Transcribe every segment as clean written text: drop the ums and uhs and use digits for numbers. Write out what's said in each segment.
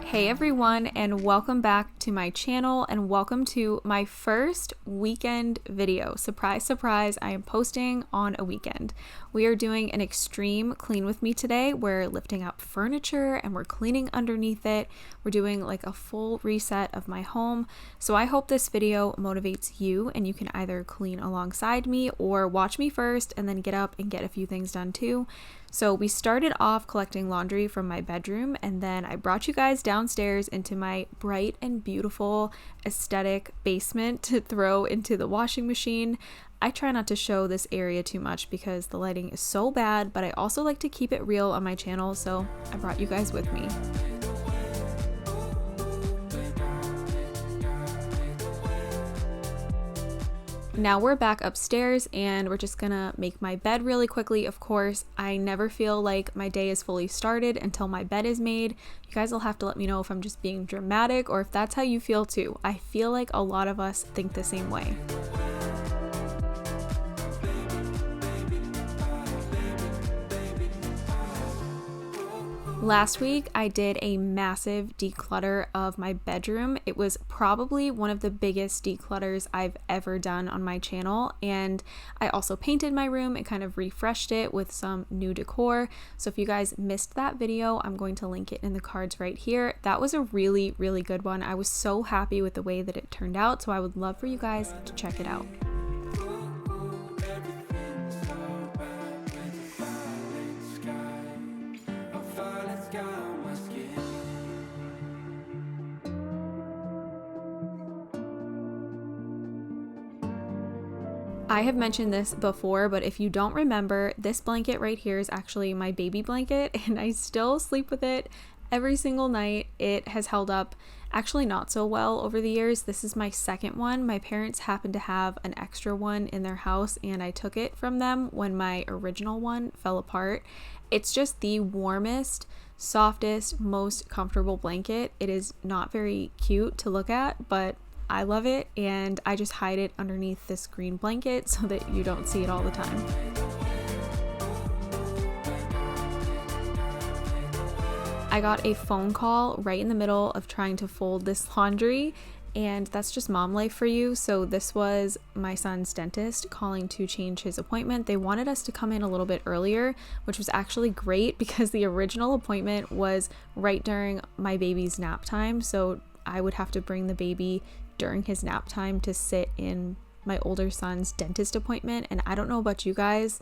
Hey everyone, and welcome back to my channel and welcome to my first weekend video. Surprise, surprise, I am posting on a weekend. We are doing an extreme clean with me today. We're lifting up furniture and we're cleaning underneath it. We're doing like a full reset of my home. So I hope this video motivates you and you can either clean alongside me or watch me first and then get up and get a few things done too. So we started off collecting laundry from my bedroom, and then I brought you guys downstairs into my bright and beautiful aesthetic basement to throw into the washing machine. I try not to show this area too much because the lighting is so bad, but I also like to keep it real on my channel, so I brought you guys with me. Now we're back upstairs and we're just gonna make my bed really quickly. Of course, I never feel like my day is fully started until my bed is made. You guys will have to let me know if I'm just being dramatic or if that's how you feel too. I feel like a lot of us think the same way. Last week, I did a massive declutter of my bedroom. It was probably one of the biggest declutters I've ever done on my channel, and I also painted my room and kind of refreshed it with some new decor. So if you guys missed that video, I'm going to link it in the cards right here. That was a really, really good one. I was so happy with the way that it turned out, so I would love for you guys to check it out. I have mentioned this before, but if you don't remember, this blanket right here is actually my baby blanket and I still sleep with it every single night. It has held up actually not so well over the years. This is my second one. My parents happened to have an extra one in their house and I took it from them when my original one fell apart. It's just the warmest, softest, most comfortable blanket. It is not very cute to look at, but I love it, and I just hide it underneath this green blanket so that you don't see it all the time. I got a phone call right in the middle of trying to fold this laundry, and that's just mom life for you. So this was my son's dentist calling to change his appointment. They wanted us to come in a little bit earlier, which was actually great because the original appointment was right during my baby's nap time. So I would have to bring the baby during his nap time to sit in my older son's dentist appointment. And I don't know about you guys,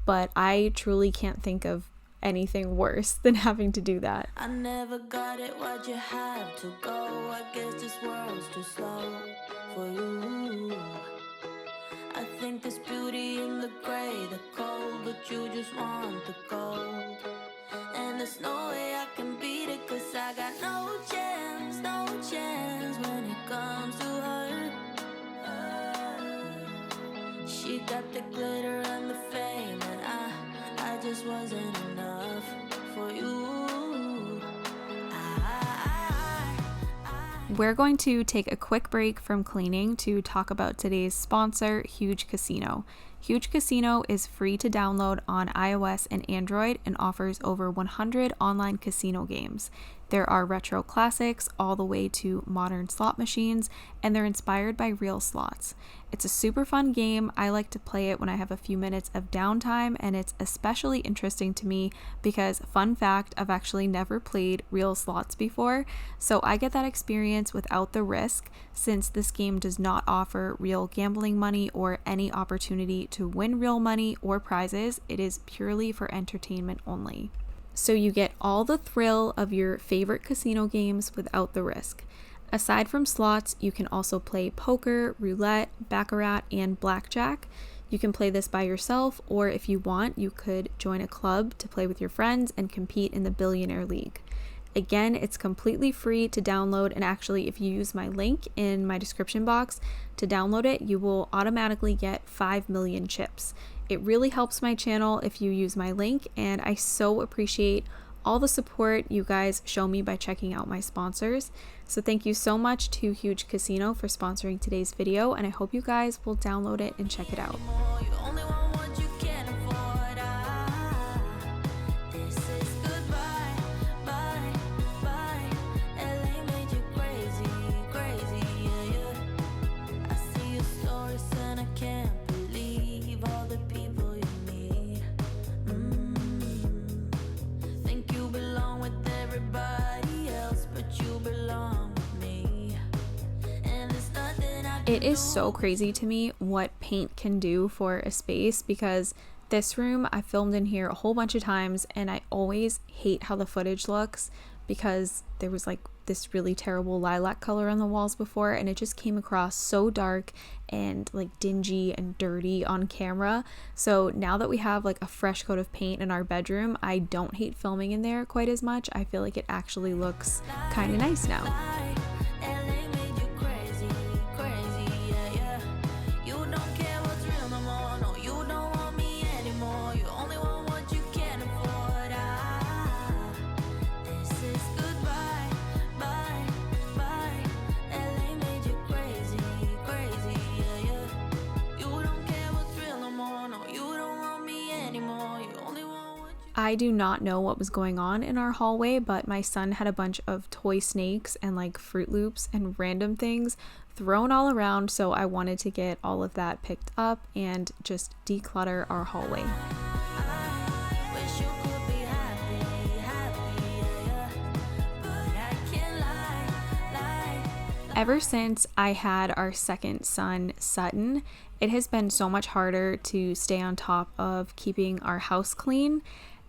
but I truly can't think of anything worse than having to do that. I never got it, why'd you have to go? I guess this world's too slow for you. I think there's beauty in the gray, the cold, but you just want the gold. And there's no way I can beat it, cause I got no chance, no chance when it comes to her. She got the glitter and the fame, and I just wasn't enough for you. We're going to take a quick break from cleaning to talk about today's sponsor, Huge Casino. Huge Casino is free to download on iOS and Android and offers over 100 online casino games. There are retro classics all the way to modern slot machines, and they're inspired by real slots. It's a super fun game. I like to play it when I have a few minutes of downtime, and it's especially interesting to me because, fun fact, I've actually never played real slots before, so I get that experience without the risk since this game does not offer real gambling money or any opportunity to win real money or prizes. It is purely for entertainment only. So you get all the thrill of your favorite casino games without the risk. Aside from slots, you can also play poker, roulette, baccarat, and blackjack. You can play this by yourself, or if you want, you could join a club to play with your friends and compete in the Billionaire League. Again, it's completely free to download, and actually if you use my link in my description box to download it, you will automatically get 5 million chips. It really helps my channel if you use my link, and I so appreciate all the support you guys show me by checking out my sponsors. So thank you so much to Huge Casino for sponsoring today's video, and I hope you guys will download it and check it out. It is so crazy to me what paint can do for a space, because this room I filmed in here a whole bunch of times and I always hate how the footage looks because there was like this really terrible lilac color on the walls before, and it just came across so dark and like dingy and dirty on camera. So now that we have like a fresh coat of paint in our bedroom, I don't hate filming in there quite as much. I feel like it actually looks kind of nice now. Elaine made you crazy, crazy, yeah, yeah. You don't care what's real no more. No, you don't want me anymore. You only want what you can afford. This is goodbye, bye, bye. Elaine made you crazy, crazy, yeah, yeah. You don't care what's real no more. No, you don't want me anymore. You only want what you. I do not know what was going on in our hallway, but my son had a bunch of toy snakes and like Fruit Loops and random things thrown all around, so I wanted to get all of that picked up and just declutter our hallway. Wish you could be happy, happy, yeah, yeah. But I can't lie. Ever since I had our second son, Sutton, it has been so much harder to stay on top of keeping our house clean.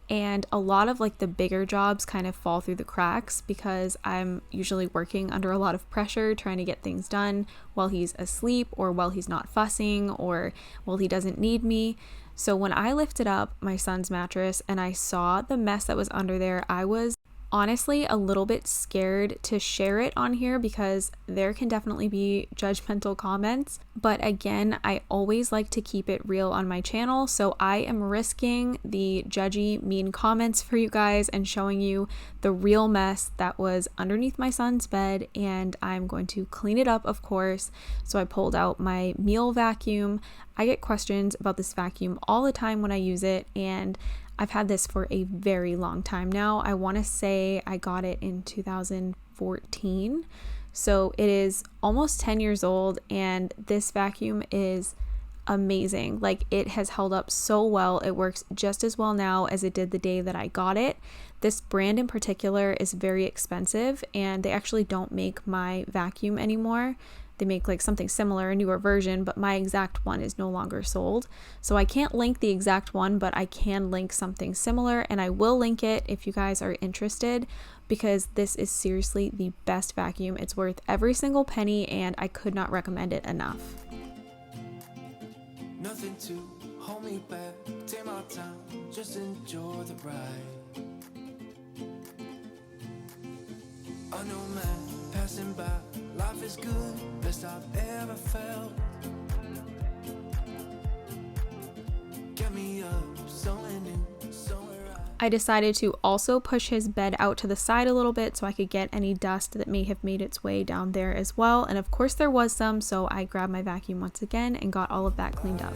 And a lot of like the bigger jobs kind of fall through the cracks because I'm usually working under a lot of pressure trying to get things done while he's asleep or while he's not fussing or while he doesn't need me. So when I lifted up my son's mattress and I saw the mess that was under there, I was honestly a little bit scared to share it on here because there can definitely be judgmental comments. But again, I always like to keep it real on my channel, so I am risking the judgy, mean comments for you guys and showing you the real mess that was underneath my son's bed, and I'm going to clean it up, of course. So I pulled out my meal vacuum. I get questions about this vacuum all the time when I use it, and I've had this for a very long time now. I want to say I got it in 2014. So it is almost 10 years old, and this vacuum is amazing. Like, it has held up so well. It works just as well now as it did the day that I got it. This brand in particular is very expensive, and they actually don't make my vacuum anymore. They make like something similar, a newer version, but my exact one is no longer sold. So I can't link the exact one, but I can link something similar, and I will link it if you guys are interested, because this is seriously the best vacuum. It's worth every single penny, and I could not recommend it enough. Nothing to hold me back, take my time, just enjoy the ride. I know, man, passing by, life is good, best I've ever felt. Get me up, somewhere new, somewhere I decided to also push his bed out to the side a little bit so I could get any dust that may have made its way down there as well. And of course there was some, so I grabbed my vacuum once again and got all of that cleaned up.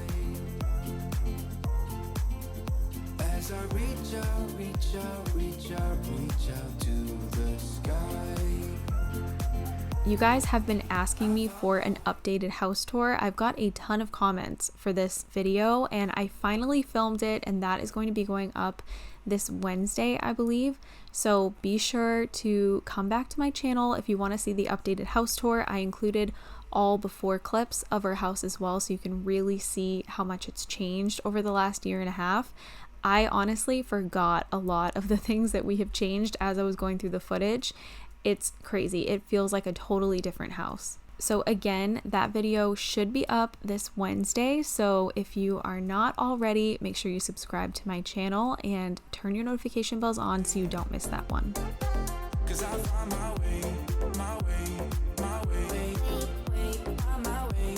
as I reach out, reach out, reach out, reach out to the sky. You guys have been asking me for an updated house tour. I've got a ton of comments for this video, and I finally filmed it, and that is going to be going up this Wednesday, I believe. So be sure to come back to my channel if you want to see the updated house tour. I included all before clips of our house as well, so you can really see how much it's changed over the last year and a half. I honestly forgot a lot of the things that we have changed as I was going through the footage. It's crazy. It feels like a totally different house. So again, that video should be up this Wednesday. So if you are not already, make sure you subscribe to my channel and turn your notification bells on so you don't miss that one. 'Cause I find my way, my way, my way, my way.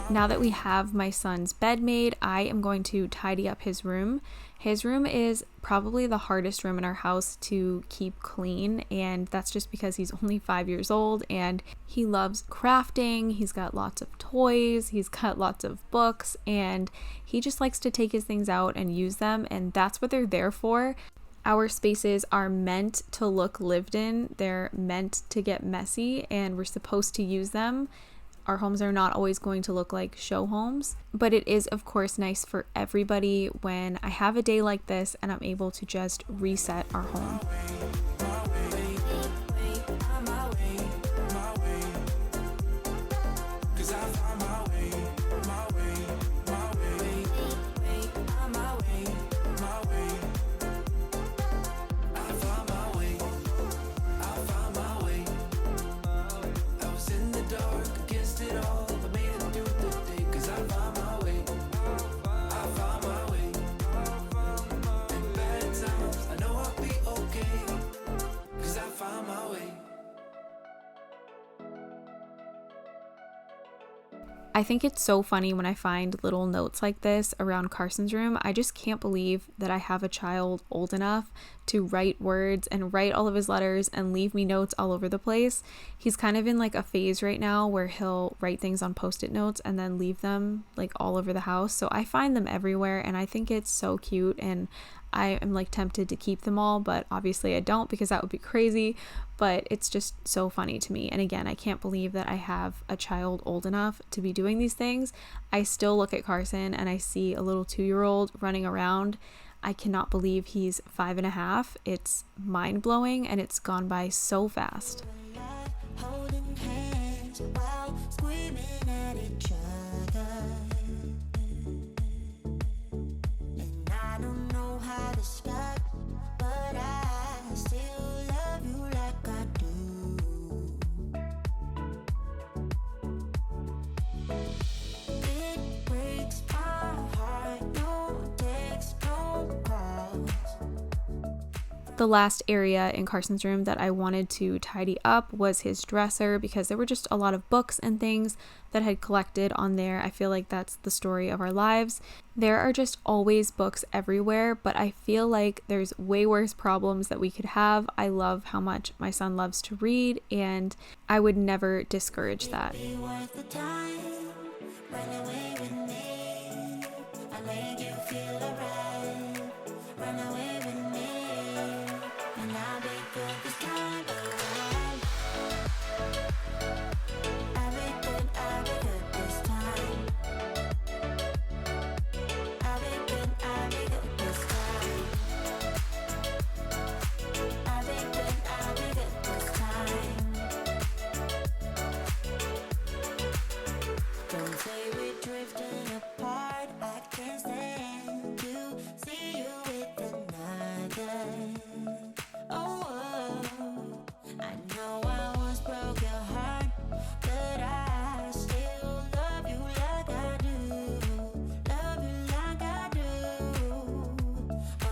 Now that we have my son's bed made, I am going to tidy up his room. His room is probably the hardest room in our house to keep clean, and that's just because he's only 5 years old and he loves crafting. He's got lots of toys, he's got lots of books, and he just likes to take his things out and use them, and that's what they're there for. Our spaces are meant to look lived in, they're meant to get messy, and we're supposed to use them. Our homes are not always going to look like show homes, but it is of course nice for everybody when I have a day like this and I'm able to just reset our home. Cause I I think it's so funny when I find little notes like this around Carson's room. I just can't believe that I have a child old enough to write words and write all of his letters and leave me notes all over the place. He's kind of in like a phase right now where he'll write things on post-it notes and then leave them like all over the house. So I find them everywhere and I think it's so cute, and I am like tempted to keep them all, but obviously I don't because that would be crazy. But it's just so funny to me. And again, I can't believe that I have a child old enough to be doing these things. I still look at Carson and I see a little 2-year-old running around. I cannot believe he's 5.5. It's mind-blowing and it's gone by so fast. Holding hands while screaming at each other. And I don't know how to stop, but I still love you like I do. It breaks my heart, no text, no calls. The last area in Carson's room that I wanted to tidy up was his dresser, because there were just a lot of books and things that had collected on there. I feel like that's the story of our lives. There are just always books everywhere, but I feel like there's way worse problems that we could have. I love how much my son loves to read, and I would never discourage that. Be worth the time. Run away with me. I made you feel alright. Run away with me, and I'll be good this time around. I'll be good this time. I'll be good this time. I'll be good this time. Don't say we're drifting apart. I can't stand to see you with another. Oh, I know I once broke your heart, but I still love you like I do. Love you like I do.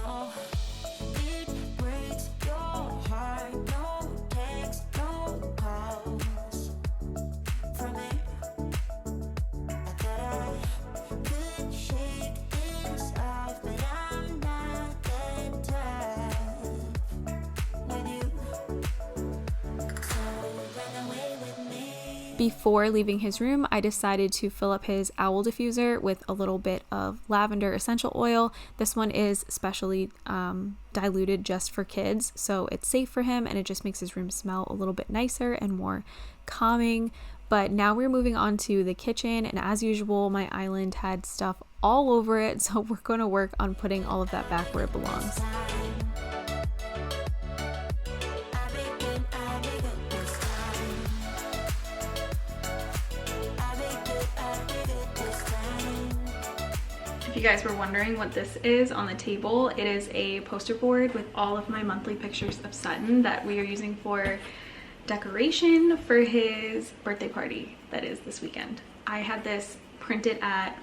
Oh, it breaks your heart. No text, no calls from me. I thought I could shake this off, but I'm not that tough with you. So run away with me. Before leaving his room, I decided to fill up his owl diffuser with a little bit of lavender essential oil. This one is specially diluted just for kids, so it's safe for him and it just makes his room smell a little bit nicer and more calming. But now we're moving on to the kitchen, and as usual, my island had stuff all over it, so we're going to work on putting all of that back where it belongs. I'll be good this time. I'll be good this time. If you guys were wondering what this is on the table, it is a poster board with all of my monthly pictures of Sutton that we are using for decoration for his birthday party that is this weekend. I had this printed at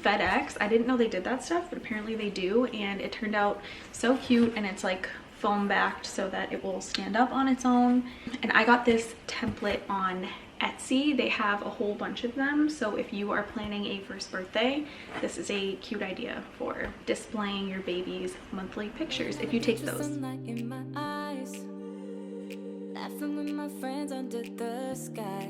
FedEx. I didn't know they did that stuff, but apparently they do, and it turned out so cute, and it's like foam backed so that it will stand up on its own. And I got this template on Etsy. They have a whole bunch of them, so if you are planning a first birthday, this is a cute idea for displaying your baby's monthly pictures if you take those. Sunlight in my eyes, laughing with my friends under the sky.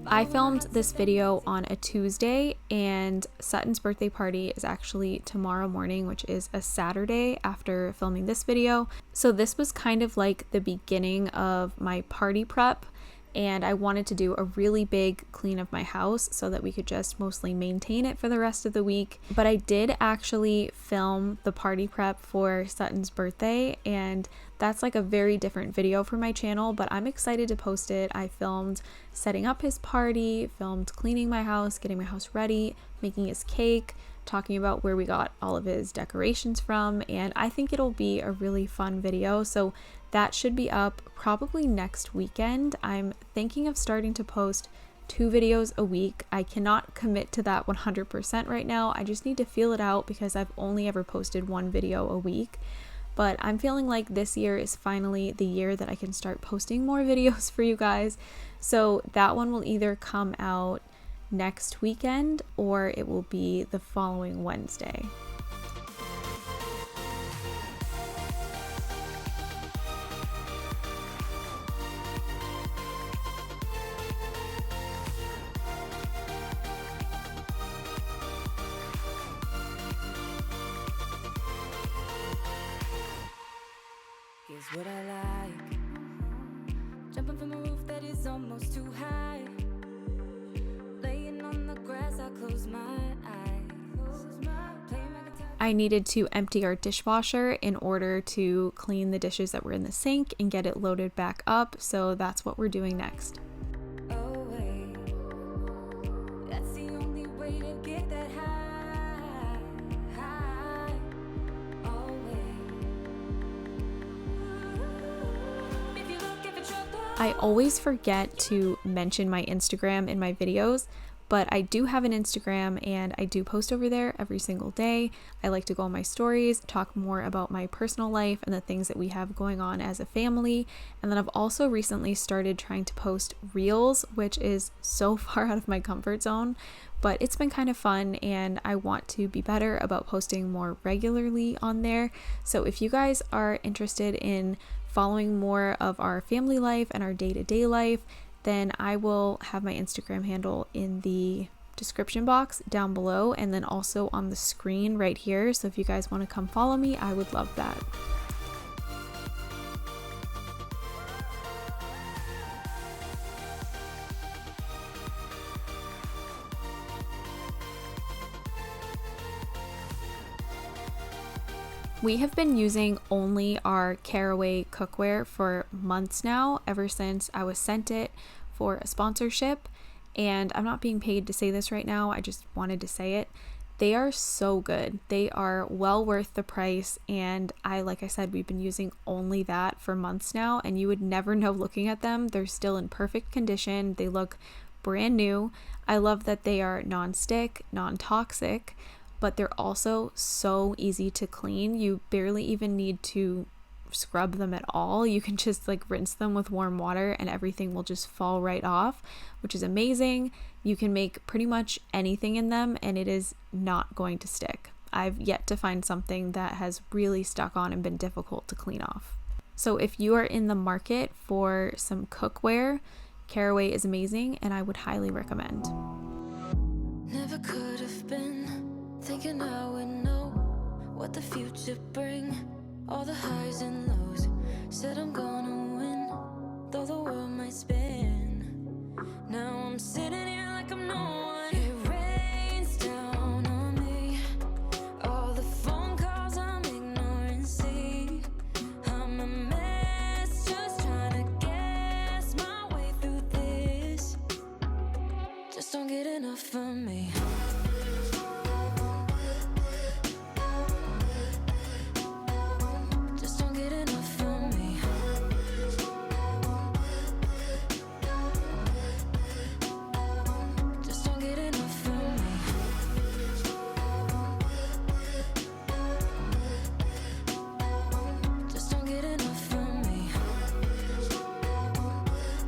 I filmed this video on a Tuesday, and Sutton's birthday party is actually tomorrow morning, which is a Saturday after filming this video. So this was kind of like the beginning of my party prep, and I wanted to do a really big clean of my house so that we could just mostly maintain it for the rest of the week. But I did actually film the party prep for Sutton's birthday, and that's like a very different video for my channel, but I'm excited to post it. I filmed setting up his party, filmed cleaning my house, getting my house ready, making his cake, talking about where we got all of his decorations from, and I think it'll be a really fun video. So that should be up probably next weekend. I'm thinking of starting to post 2 videos a week. I cannot commit to that 100% right now. I just need to feel it out because I've only ever posted 1 video a week. But I'm feeling like this year is finally the year that I can start posting more videos for you guys. So that one will either come out next weekend or it will be the following Wednesday. Here's what I like. Jumping from a roof that is almost too high. Laying on the grass, I close my eyes. Playing my guitar. I needed to empty our dishwasher in order to clean the dishes that were in the sink and get it loaded back up, so that's what we're doing next. Away. That's the only way to get that high. Away. If you look at the trouble. I always forget to mention my Instagram in my videos, but I do have an Instagram and I do post over there every single day. I like to go on my stories, talk more about my personal life and the things that we have going on as a family. And then I've also recently started trying to post reels, which is so far out of my comfort zone, but it's been kind of fun and I want to be better about posting more regularly on there. So if you guys are interested in following more of our family life and our day-to-day life, then I will have my Instagram handle in the description box down below and then also on the screen right here. So if you guys want to come follow me, I would love that. We have been using only our Caraway cookware for months now, ever since I was sent it for a sponsorship. And I'm not being paid to say this right now, I just wanted to say it. They are so good. They are well worth the price. And like I said, we've been using only that for months now, and you would never know looking at them. They're still in perfect condition. They look brand new. I love that they are non-stick, non-toxic, but they're also so easy to clean. You barely even need to scrub them at all. You can just like rinse them with warm water and everything will just fall right off, which is amazing. You can make pretty much anything in them and it is not going to stick. I've yet to find something that has really stuck on and been difficult to clean off. So if you are in the market for some cookware, Caraway is amazing and I would highly recommend. Never could have been thinking I would know what the future bring. All the highs and lows. Said I'm gonna win, though the world might spin. Now I'm sitting here like I'm no one. It rains down on me. All the phone calls I'm ignoring. See, I'm a mess, just trying to guess my way through this. Just don't get enough of me.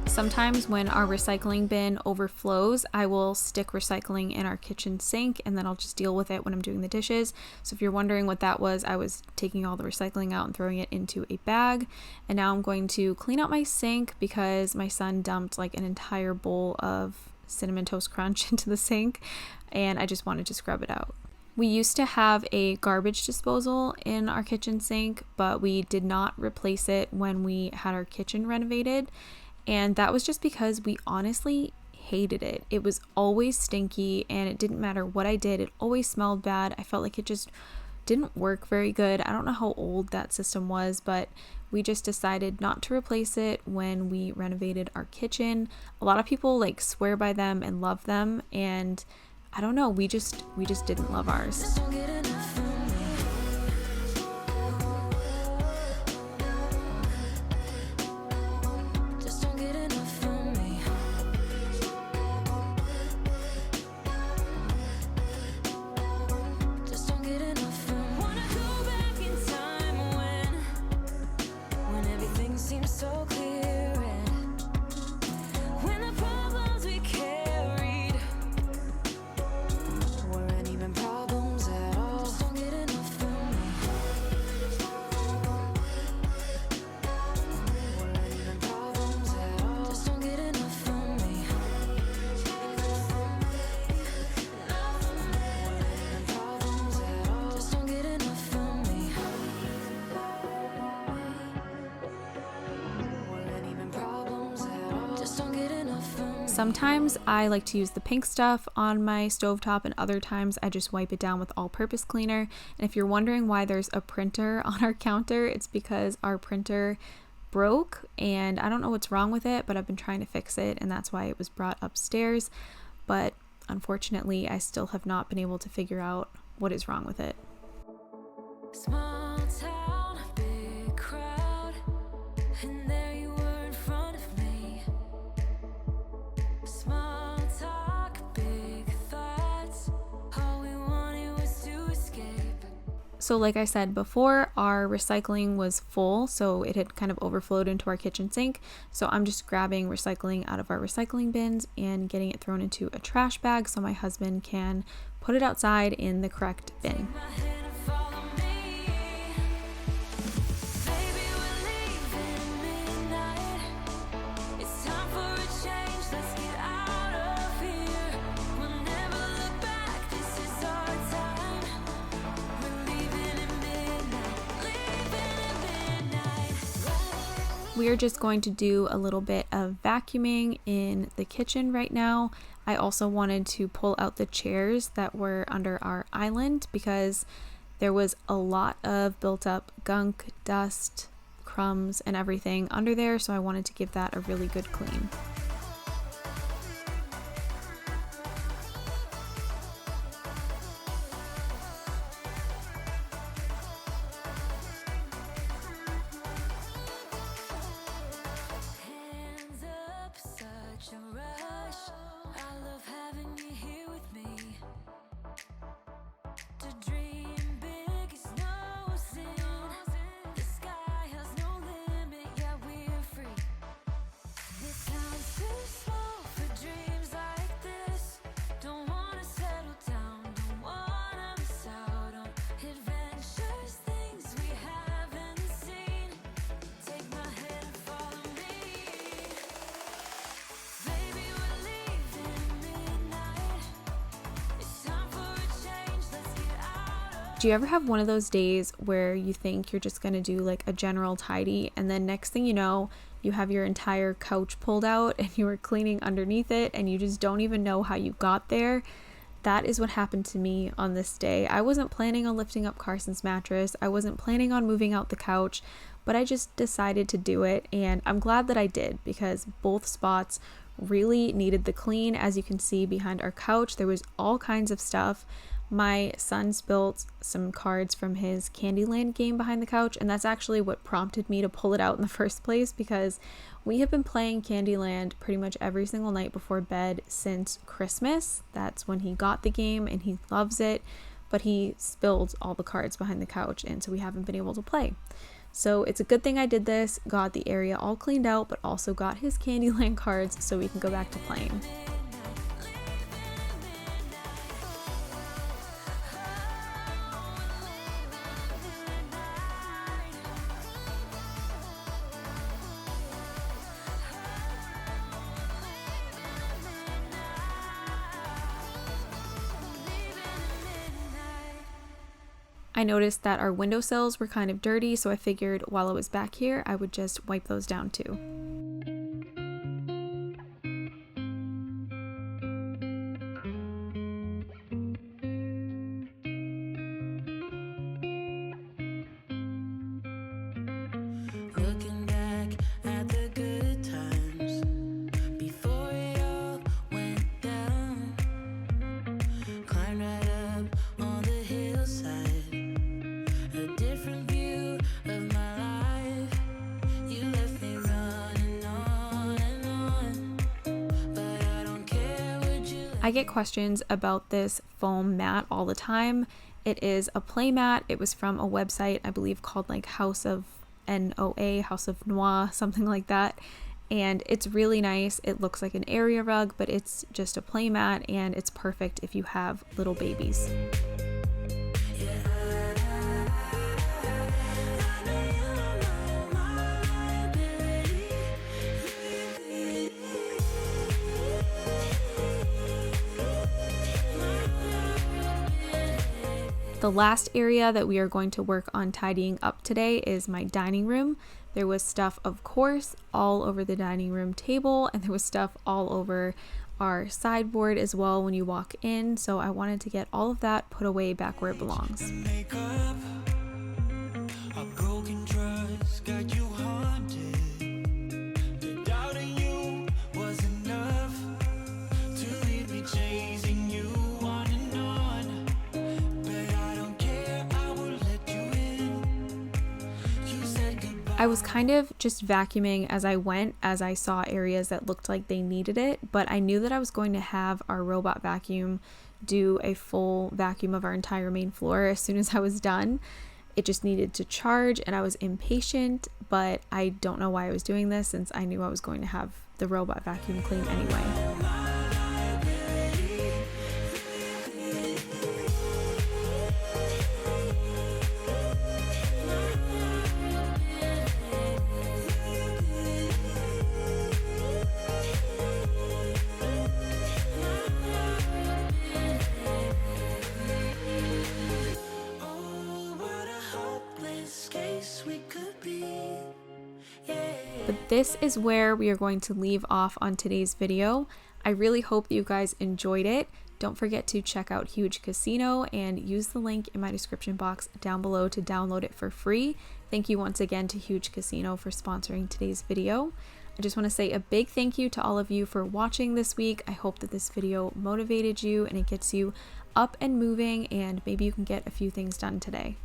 Sometimes when our recycling bin overflows, I will stick recycling in our kitchen sink and then I'll just deal with it when I'm doing the dishes. So if you're wondering what that was, I was taking all the recycling out and throwing it into a bag. And now I'm going to clean out my sink because my son dumped like an entire bowl of Cinnamon Toast Crunch into the sink and I just wanted to scrub it out. We used to have a garbage disposal in our kitchen sink, but we did not replace it when we had our kitchen renovated. And that was just because we honestly hated it. It was always stinky and it didn't matter what I did. It always smelled bad. I felt like it just didn't work very good. I don't know how old that system was, but we just decided not to replace it when we renovated our kitchen. A lot of people like swear by them and love them. And I don't know, we just didn't love ours. Sometimes I like to use the pink stuff on my stovetop, and other times I just wipe it down with all-purpose cleaner. And if you're wondering why there's a printer on our counter, it's because our printer broke and I don't know what's wrong with it, but I've been trying to fix it, and that's why it was brought upstairs. But unfortunately, I still have not been able to figure out what is wrong with it. Small town, big crowd, and there you were in front of me. Small talk, big thoughts, all we wanted was to escape. So like I said before, our recycling was full, so it had kind of overflowed into our kitchen sink. So I'm just grabbing recycling out of our recycling bins and getting it thrown into a trash bag so my husband can put it outside in the correct bin. My hand and follow me. Baby, we're leaving midnight. It's time for a change. Let's get out of here. We'll never look back. This is our time. We're leaving at midnight. Leaving at midnight. We are just going to do a little bit of vacuuming in the kitchen right now. I also wanted to pull out the chairs that were under our island because there was a lot of built up gunk, dust, crumbs, and everything under there, so I wanted to give that a really good clean. Hands up, such a rush. I love having you here with me. To dream big is no sin. The sky has no limit, yeah, we're free. This town's too small for dreams like this. Don't wanna settle down, don't wanna miss out on adventures, things we haven't seen. Take my hand and follow me. Baby, we're leaving midnight. It's time for a change, let's get out of. Do you ever have one of those days where you think you're just gonna do like a general tidy, and then next thing you know, you have your entire couch pulled out and you were cleaning underneath it and you just don't even know how you got there? That is what happened to me on this day. I wasn't planning on lifting up Carson's mattress. I wasn't planning on moving out the couch, but I just decided to do it, and I'm glad that I did because both spots really needed the clean. As you can see behind our couch, there was all kinds of stuff. My son spilled some cards from his Candyland game behind the couch, and that's actually what prompted me to pull it out in the first place because we have been playing Candyland pretty much every single night before bed since Christmas. That's when he got the game and he loves it, but he spilled all the cards behind the couch, and so we haven't been able to play. So it's a good thing I did this, got the area all cleaned out, but also got his Candyland cards so we can go back to playing. I noticed that our windowsills were kind of dirty, so I figured while I was back here, I would just wipe those down too. Looking back at the good times before it all went down. Climbed right up on the hillside, a different view of my life. You left me running on and on, but I don't care what you. I get questions about this foam mat all the time. It is a play mat. It was from a website, I believe, called like House of NOA, House of Noir, something like that. And it's really nice. It looks like an area rug, but it's just a play mat, and it's perfect if you have little babies. The last area that we are going to work on tidying up today is my dining room. There was stuff, of course, all over the dining room table, and there was stuff all over our sideboard as well when you walk in. So I wanted to get all of that put away back where it belongs. I was kind of just vacuuming as I went, as I saw areas that looked like they needed it, but I knew that I was going to have our robot vacuum do a full vacuum of our entire main floor as soon as I was done. It just needed to charge, and I was impatient, but I don't know why I was doing this since I knew I was going to have the robot vacuum clean anyway. But this is where we are going to leave off on today's video. I really hope that you guys enjoyed it. Don't forget to check out Huge Casino and use the link in my description box down below to download it for free. Thank you once again to Huge Casino for sponsoring today's video. I just want to say a big thank you to all of you for watching this week. I hope that this video motivated you and it gets you up and moving, and maybe you can get a few things done today.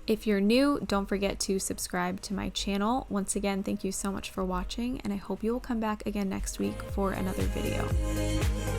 If you're new, don't forget to subscribe to my channel. Once again, thank you so much for watching, and I hope you will come back again next week for another video.